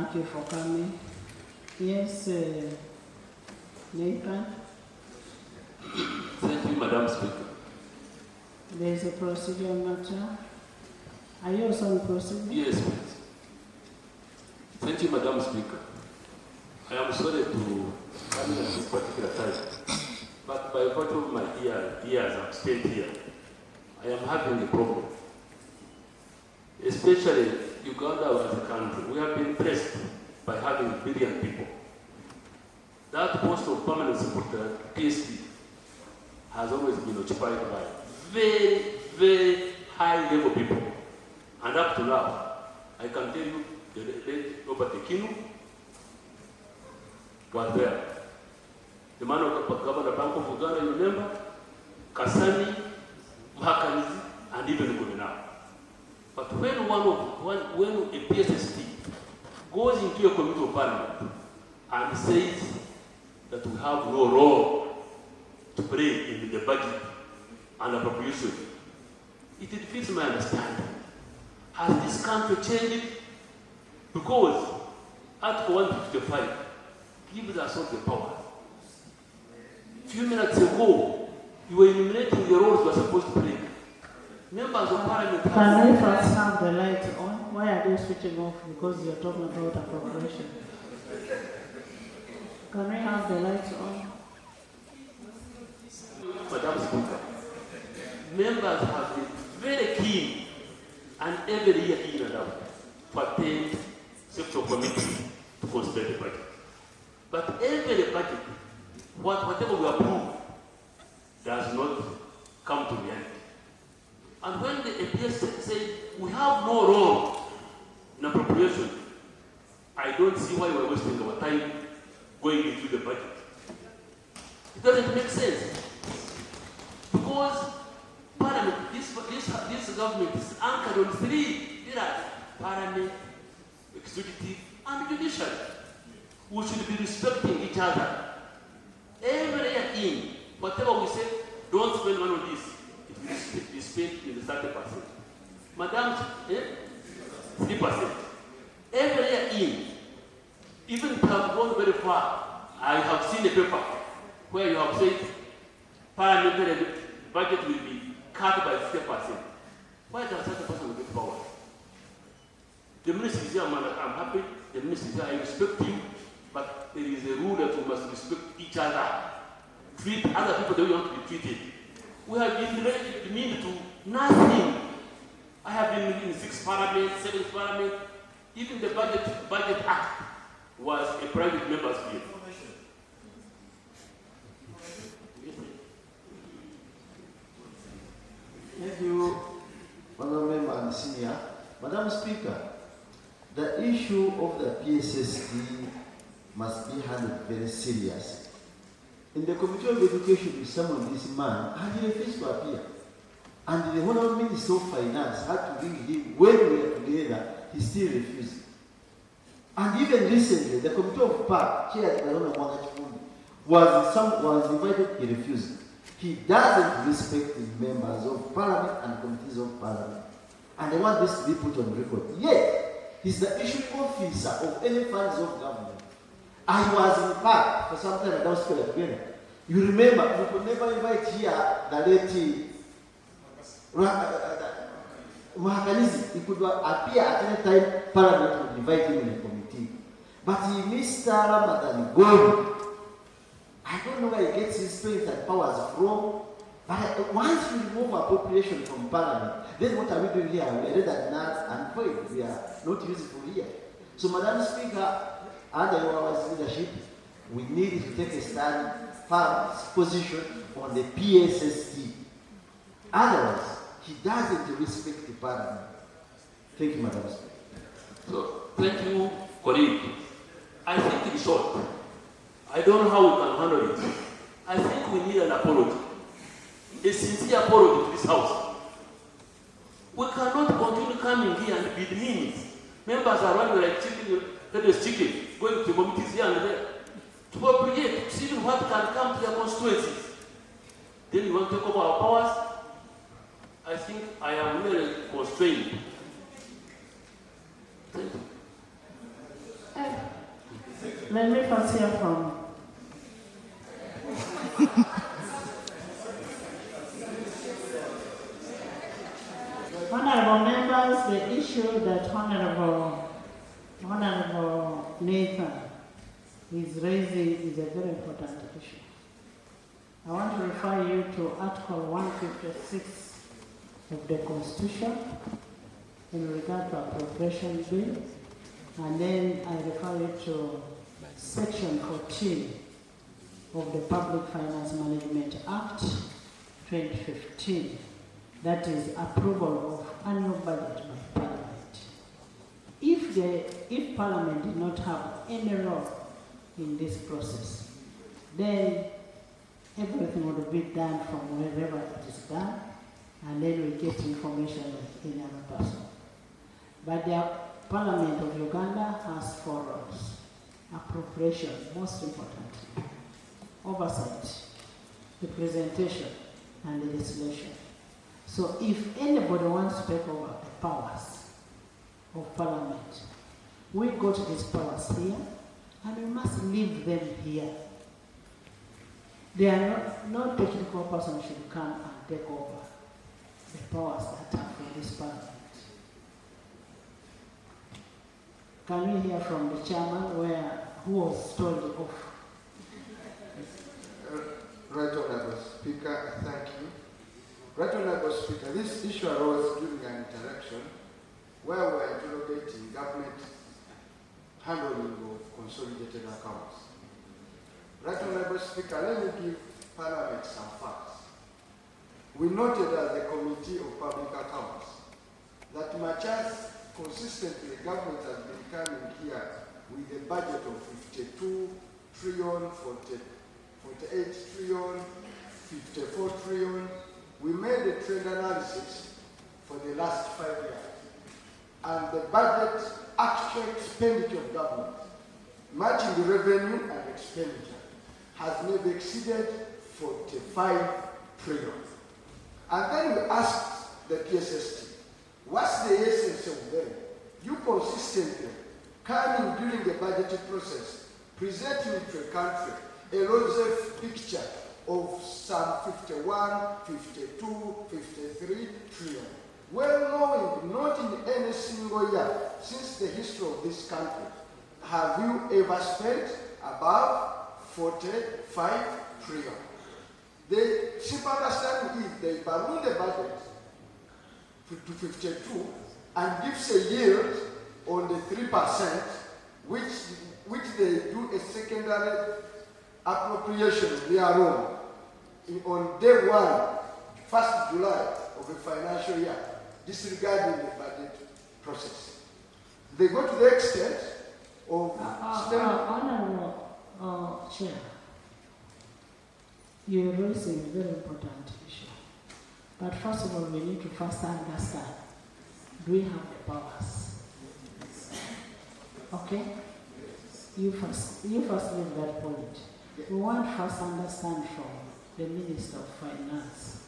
Thank you for coming. Yes, Nathan. Thank you, Madam Speaker. There is a procedural matter. Are you also on procedure? Yes, please. Thank you, Madam Speaker. I am sorry to come at this particular time, but by virtue of my years I've spent here, I am having a problem. Especially Uganda as a country, we have been blessed by having brilliant people. That post of permanent secretary, PST, has always been occupied by very, very high level people. And up to now, I can tell you, the late Robert Ekinu was there. The man of the Governor Bank of Uganda, you remember? Kasani, Mahakanizi, and even Gumina. But when a PSST goes into a committee of parliament and says that we have no role to play in the budget and appropriation, it defeats my understanding. Has this country changed? Because Article 155 gives us all the power. A few minutes ago, you were enumerating the roles you are supposed to play. Members of parliament Can we first have the light on? Why are they switching off? Because you're talking about appropriation. Can we have the lights on? Madam Speaker, members have been very keen and every year in and out to attend sector committee to consider the budget. But every budget, whatever we approve, does not come to reality. And when the APS said we have no role in appropriation, I don't see why we're wasting our time going into the budget. It doesn't make sense. Because Parliament, this government is anchored on 3 pillars: Parliament, Executive, and Judiciary. We should be respecting each other. Every year in, whatever we say, don't spend money on this. It will be spent in the 30%. Madam, 3%. Every year in, even if you have gone very far, I have seen a paper where you have said parliamentary budget will be cut by 50%. Why does 30% get power? The minister is here, I'm happy. The minister is here, I respect you, but there is a rule that we must respect each other. Treat other people the way you want to be treated. We have been demeaned to nothing. I have been in 6 parliaments, 7 parliaments. Even the budget act was a private member's bill. Thank you, Madam Member and Senior. Madam Speaker, the issue of the PSST must be handled very seriously. In the Committee of Education, we summoned this man and he refused to appear. And the Honorable Minister of Finance had to bring him when we were together, he still refused. And even recently, the Committee of Park, chaired by Honorable Mwangachifuni, was invited, he refused. He doesn't respect the members of Parliament and committees of Parliament. And I want this to be put on record. Yet, he's the issuing officer of any funds of government. I was in Park for some time at Downstairs again. You remember, we could never invite here the late Mahakanizi. He could appear at any time, Parliament would invite him in a committee. But Mr. Ramadhan Ggoobi, I don't know where he gets his strength and powers from. But once you remove appropriation from Parliament, then what are we doing here? We are read at nuts and void. We are not useful here. So, Madam Speaker, under your leadership, we need to take a stand, firm position on the PSST. Otherwise, he doesn't respect the Parliament. Thank you, Madam Speaker. So, thank you, colleague. I think in short, I don't know how we can handle it. I think we need an apology. A sincere apology to this House. We cannot continue coming here and be demeaned. Members are running like chicken, going to committees here and there. To appropriate, to see what can come to their constituencies. Then you want to take over our powers? I think I am really constrained. Thank you. Let me first hear from Honorable members. The issue that Honorable Nathan is raising is a very important issue. I want to refer you to Article 156 of the Constitution in regard to appropriation bill, and then I refer you to Section 14 of the Public Finance Management Act 2015, that is approval of annual budget by Parliament. If Parliament did not have any role in this process, then everything would be done from wherever it is done, and then we get information in our person. But the Parliament of Uganda has 4 roles: appropriation, most importantly, oversight, representation, and legislation. So if anybody wants to take over the powers of Parliament, we got these powers here, and we must leave them here. There are no technical person should come and take over the powers that are for this Parliament. Can we hear from the chairman who was told off? Right Honourable Speaker, thank you. Right Honourable Speaker, this issue arose during an interaction where we were interrogating government handling of consolidated accounts. Right Honourable Speaker, let me give Parliament some facts. We noted as the Committee of Public Accounts that much as consistently the government has been coming here with a budget of 52 trillion, 48 trillion, 54 trillion, we made a trend analysis for the last 5 years. And the budget actual expenditure of government, matching the revenue and expenditure, has never exceeded 45 trillion. And then we asked the PSST, what's the essence of them? You consistently coming during the budgetary process, presenting to a country a rosy picture of some 51, 52, 53 trillion. Well knowing, not in any single year since the history of this country have you ever spent above 45 trillion. The simple understanding is they balloon the budget to 52 and gives a yield on the 3%, which they do a secondary appropriation of their own on day 1st July of the financial year, disregarding the budget process. They go to the extent of Honourable Chair, you're raising a very important issue. But first of all, we need to first understand, do we have the powers? Okay? You first leave that point. We want to first understand from the Minister of Finance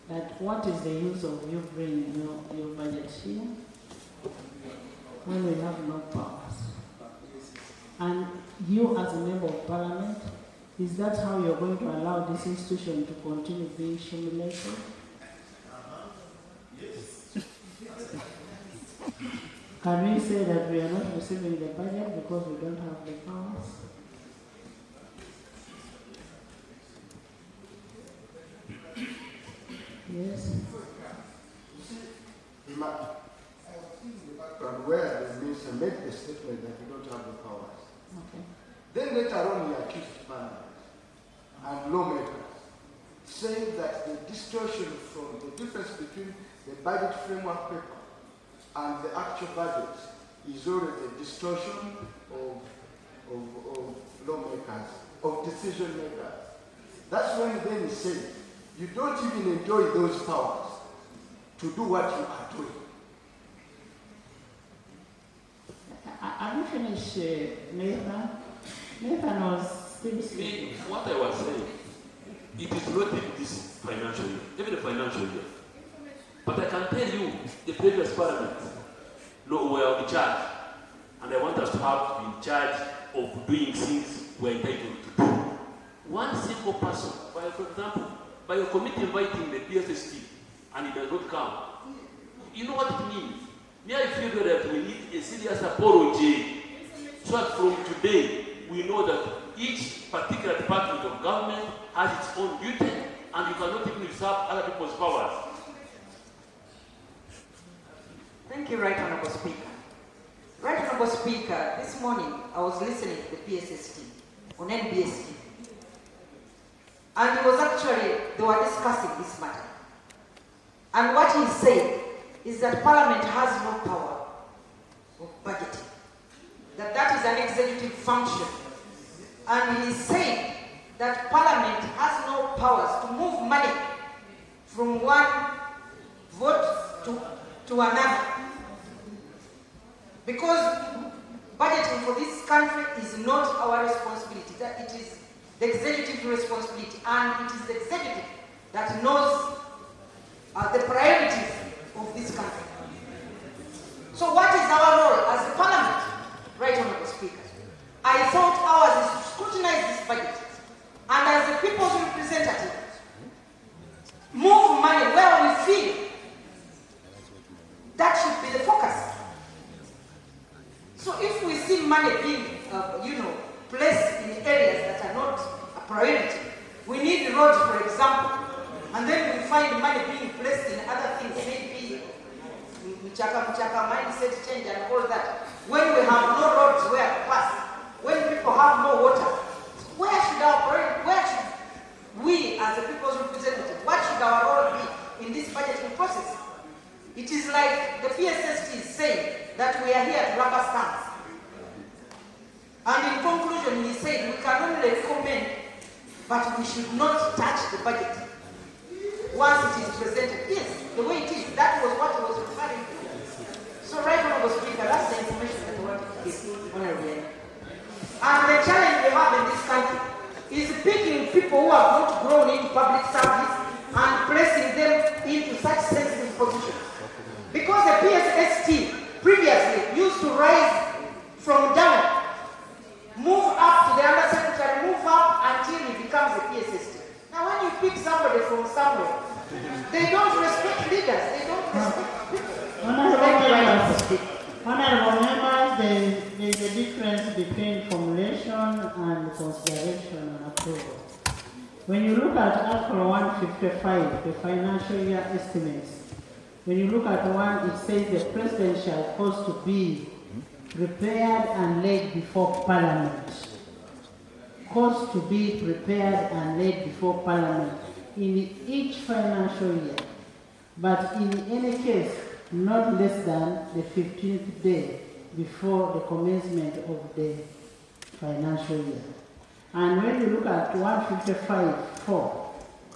that what is the use of you bringing your budget here when we have no powers? And you as a member of Parliament, is that how you're going to allow this institution to continue being humiliated? Yes. Can we say that we are not receiving the budget because we don't have the powers? Yes. And where the minister made the statement that we don't have the powers. Okay. Then later on he accused Parliament and lawmakers, saying that the distortion from the difference between the budget framework paper and the actual budget is already a distortion of lawmakers, of decision makers. That's when then he said, you don't even enjoy those powers to do what you are doing. Have you finished, Nathan? Nathan was still speaking. What I was saying, it is not in this financial year, even the financial year. But I can tell you, the previous Parliament were in charge, and I want us to have to be in charge of doing things we're entitled to do. One simple person, for example, by a committee inviting the PSST and it does not come, you know what it means? Me, I feel that we need a serious apology so that from today we know that each particular department of government has its own duty and you cannot even usurp other people's powers. Thank you, Right Honourable Speaker. Right Honourable Speaker, this morning I was listening to the PSST on NBST. And it was actually, they were discussing this matter. And what he said is that Parliament has no power of budgeting. That is an executive function. And he said that Parliament has no powers to move money from one vote to another. Because budgeting for this country is not our responsibility, that it is the executive responsibility, and it is the executive that knows the priorities of this country. So what is our role as the Parliament, Right Honourable Speaker? I thought ours is to scrutinize this budget, and as the people's representative, move money where we feel that should be the focus. So if we see money being, placed in areas that are not a priority, we need roads, for example, and then we find money being placed in other things, maybe mindset change and all that. When we have no roads where to pass, when people have no water, where should we as the people's representative, what should our role be in this budgeting process? It is like the PSST is saying that we are here to rubber stamps. And in conclusion, he said we can only recommend, but we should not touch the budget once it is presented. Yes, the way it is, that was what he was referring to. So, Right Honourable Speaker, that's the information that I wanted to give honorably. And the challenge we have in this country is picking people who have not grown into public service and placing them into such sensitive positions. Because the PSST previously used to rise from down, move up to the undersecretary, move up until he becomes a PSST. Now when you pick somebody from somewhere, they don't respect leaders, they don't respect people. Honourable members, there is a difference between formulation and consideration and approval. When you look at Article 155, the financial year estimates, when you look at one, it says the President shall cause to be prepared and laid before Parliament. Cause to be prepared and laid before Parliament in each financial year, but in any case, not less than the 15th day before the commencement of the financial year. And when you look at 155.4,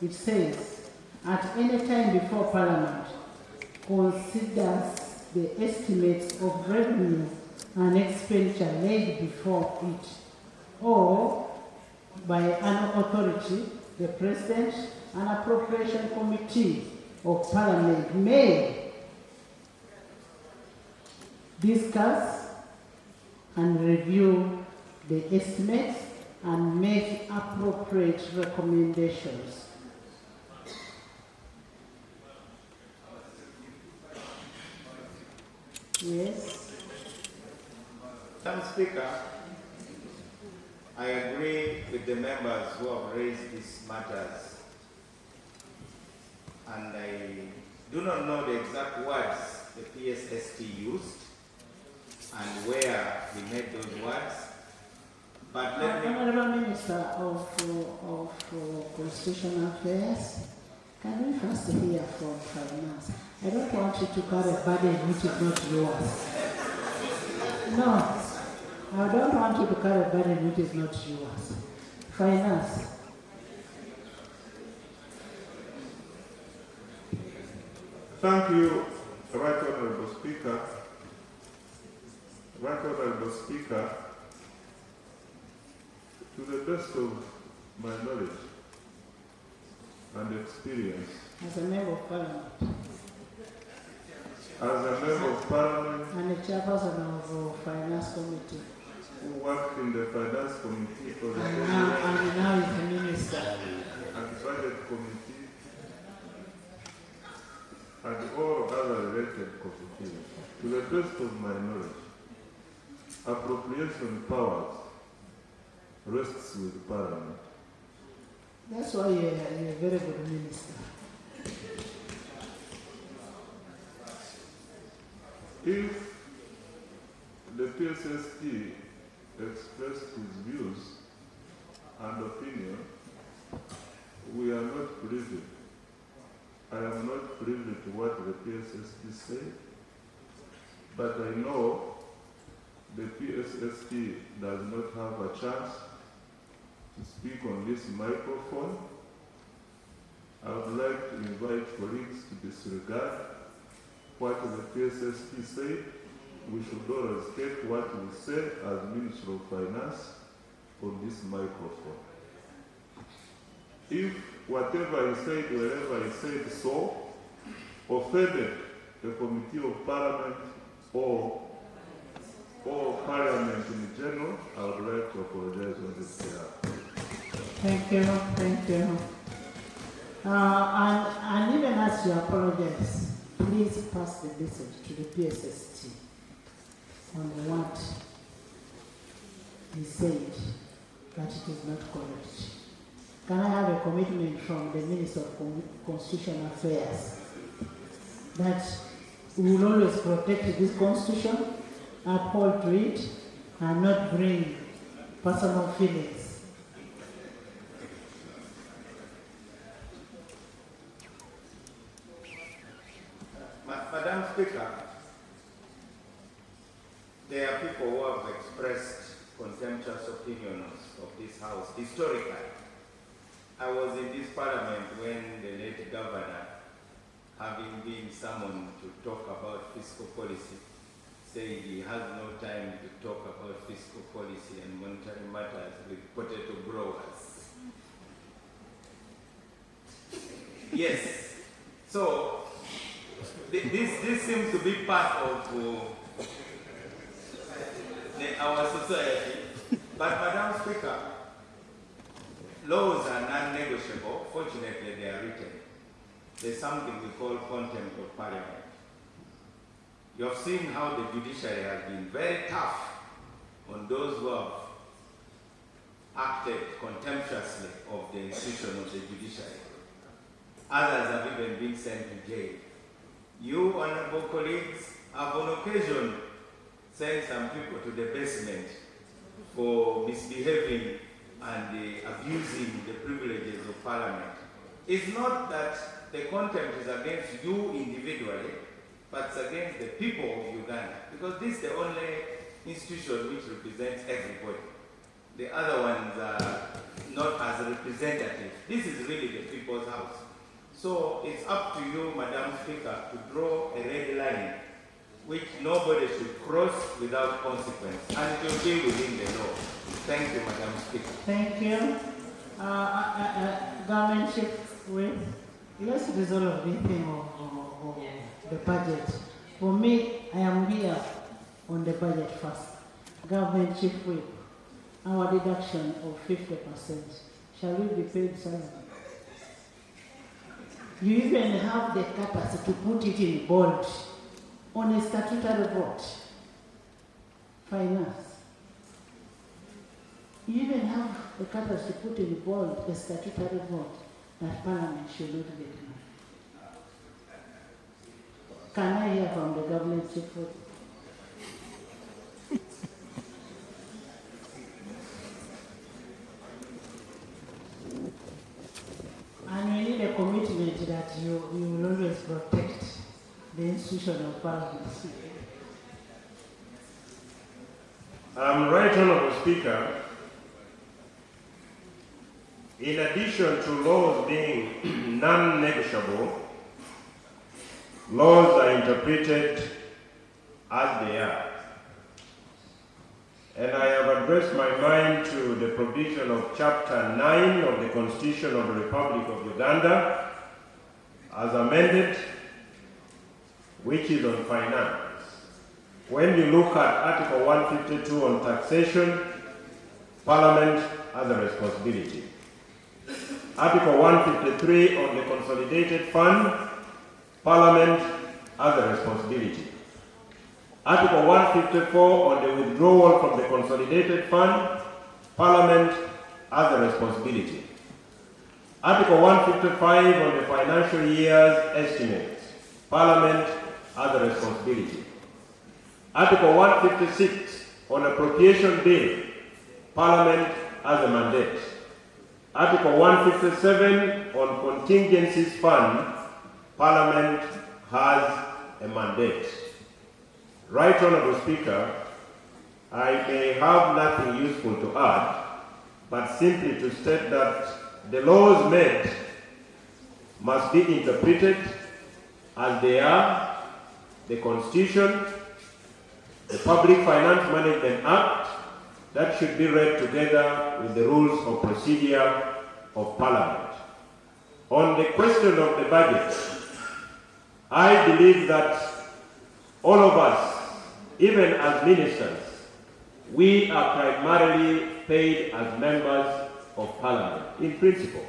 it says, at any time before Parliament considers the estimates of revenue and expenditure laid before it, or by an authority, the President and Appropriation Committee of Parliament may discuss and review the estimates and make appropriate recommendations. Yes. Madam Speaker, I agree with the members who have raised these matters, and I do not know the exact words the PSST used and where he made those words, but let me... Honourable Minister of Constitutional Affairs, can we first hear from Finance? I don't want you to carry a burden which is not yours. No. I don't want you to carry a burden which is not yours. Finance. Thank you, Right Honourable Speaker. Right Honourable Speaker, to the best of my knowledge and experience, As a member of Parliament. as a member of parliament and the chairperson of the Finance Committee. who worked in the Finance Committee for the And President now he's a minister. and Budget Committee and all other related committees. To the best of my knowledge, appropriation powers rests with Parliament. That's why you're a very good minister. If the PSST expressed his views and opinion, we are not privy. I am not privy to what the PSST said, but I know the PSST does not have a chance to speak on this microphone. I would like to invite colleagues to disregard what the PSST said. We should always take what we say as Minister of Finance on this microphone. If whatever he said, wherever he said so, offended the Committee of Parliament or Parliament in general, I would like to apologize on this behalf. Thank you, thank you. And even as you apologize, please pass the message to the PSST on what he said, that it is not correct. Can I have a commitment from the Minister of Constitutional Affairs that we will always protect this Constitution, uphold to it, and not bring personal feelings? Madam Speaker, there are people who have expressed contemptuous opinions of this House historically. I was in this Parliament when the late governor, having been summoned to talk about fiscal policy, said he has no time to talk about fiscal policy and monetary matters with potato growers. Yes, so this seems to be part of our society. But Madam Speaker, laws are non-negotiable. Fortunately, they are written. There's something we call contempt of Parliament. You have seen how the judiciary has been very tough on those who have acted contemptuously of the institution of the judiciary. Others have even been sent to jail. You, honorable colleagues, have on occasion sent some people to the basement for misbehaving and abusing the privileges of Parliament. It's not that the contempt is against you individually, but it's against the people of Uganda, because this is the only institution which represents everybody. The other ones are not as representative. This is really the people's house. So it's up to you, Madam Speaker, to draw a red line which nobody should cross without consequence, and it will be within the law. Thank you, Madam Speaker. Thank you. Government Chief Whip, let's resolve the thing of the budget. For me, I am here on the budget first. Government Chief Whip, our deduction of 50%, shall we be paid salary? You even have the capacity to put it in bold on a statutory vote. Finance. You even have the capacity to put in bold a statutory vote that Parliament should not get money. Can I hear from the government chief? And we need a commitment that you will always protect the institution of Parliament. Right, Honourable Speaker. In addition to laws being non-negotiable, laws are interpreted as they are. And I have addressed my mind to the provision of Chapter 9 of the Constitution of the Republic of Uganda, as amended, which is on finance. When you look at Article 152 on taxation, Parliament has a responsibility. Article 153 on the Consolidated Fund, Parliament has a responsibility. Article 154 on the withdrawal from the Consolidated Fund, Parliament has a responsibility. Article 155 on the financial year's estimates, Parliament has a responsibility. Article 156 on appropriation bill, Parliament has a mandate. Article 157 on contingencies fund, Parliament has a mandate. Right Honourable Speaker, I may have nothing useful to add, but simply to state that the laws made must be interpreted as they are, the Constitution, the Public Finance Management Act, that should be read together with the rules of procedure of Parliament. On the question of the budget, I believe that all of us, even as ministers, we are primarily paid as members of Parliament, in principle.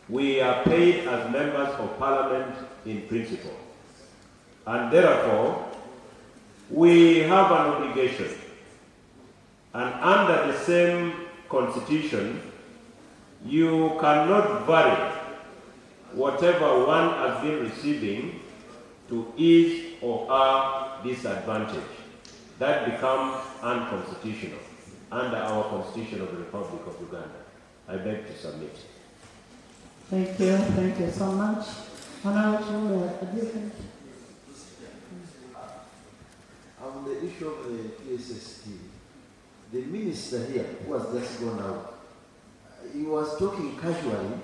We are paid as members of Parliament in principle. And therefore, we have an obligation. And under the same constitution, you cannot vary whatever one has been receiving to his or her disadvantage. That becomes unconstitutional under our Constitution of the Republic of Uganda. I beg to submit. Thank you so much. Honourable, different. On the issue of the PSST, the minister here, who has just gone out, he was talking casually,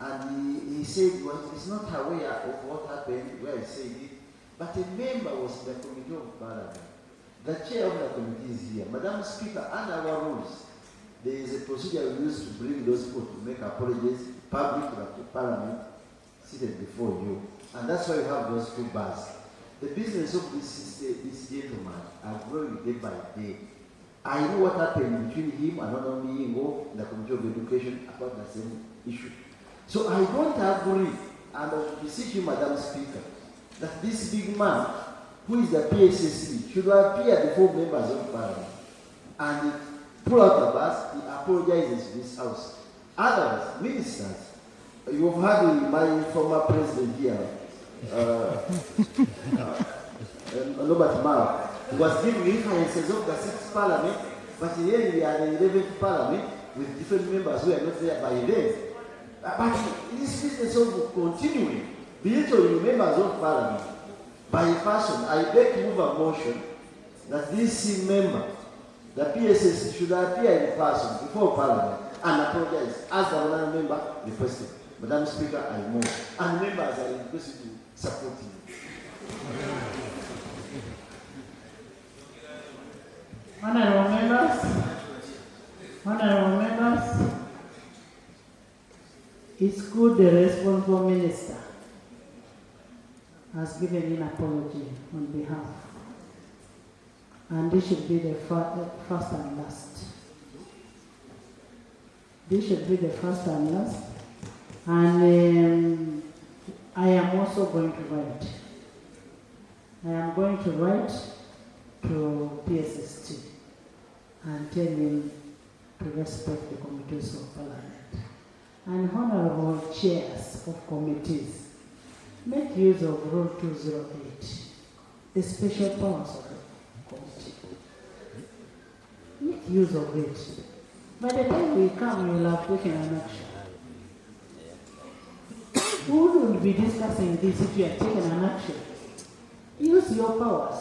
and he said he's not aware of what happened, where he said it, but a member was in the Committee of Parliament. The chair of the committee is here. Madam Speaker, under our rules, there is a procedure we use to bring those people to make apologies, public to Parliament, seated before you. And that's why we have those two bars. The business of this gentleman are growing day by day. I know what happened between him and Honorable Yingo in the Committee of Education about the same issue. So I don't agree, and I beseech you, Madam Speaker, that this big man, who is the PSST, should appear before members of Parliament and pull out the bus, he apologizes to this House. Others, ministers, you've heard my former president here, Robert Mao, was giving references of the 6th Parliament, but in the end we are the 11th Parliament with different members who are not there by then. But this business of continuing, belittling members of Parliament, by person, I beg to move a motion that this member, the PSST, should appear in person before Parliament and apologize, as the honourable member requested. Madam Speaker, I move. And members are requested to support you. Honourable members, it's good the responsible minister has given an apology on behalf. And this should be the first and last. This should be the first and last. And I am also going to write. I am going to write to PSST and tell him to respect the committees of Parliament. And honourable chairs of committees, make use of Rule 208, the special powers of the committee. Make use of it. By the time we come, we will have taken an action. We wouldn't be discussing this if you had taken an action. Use your powers.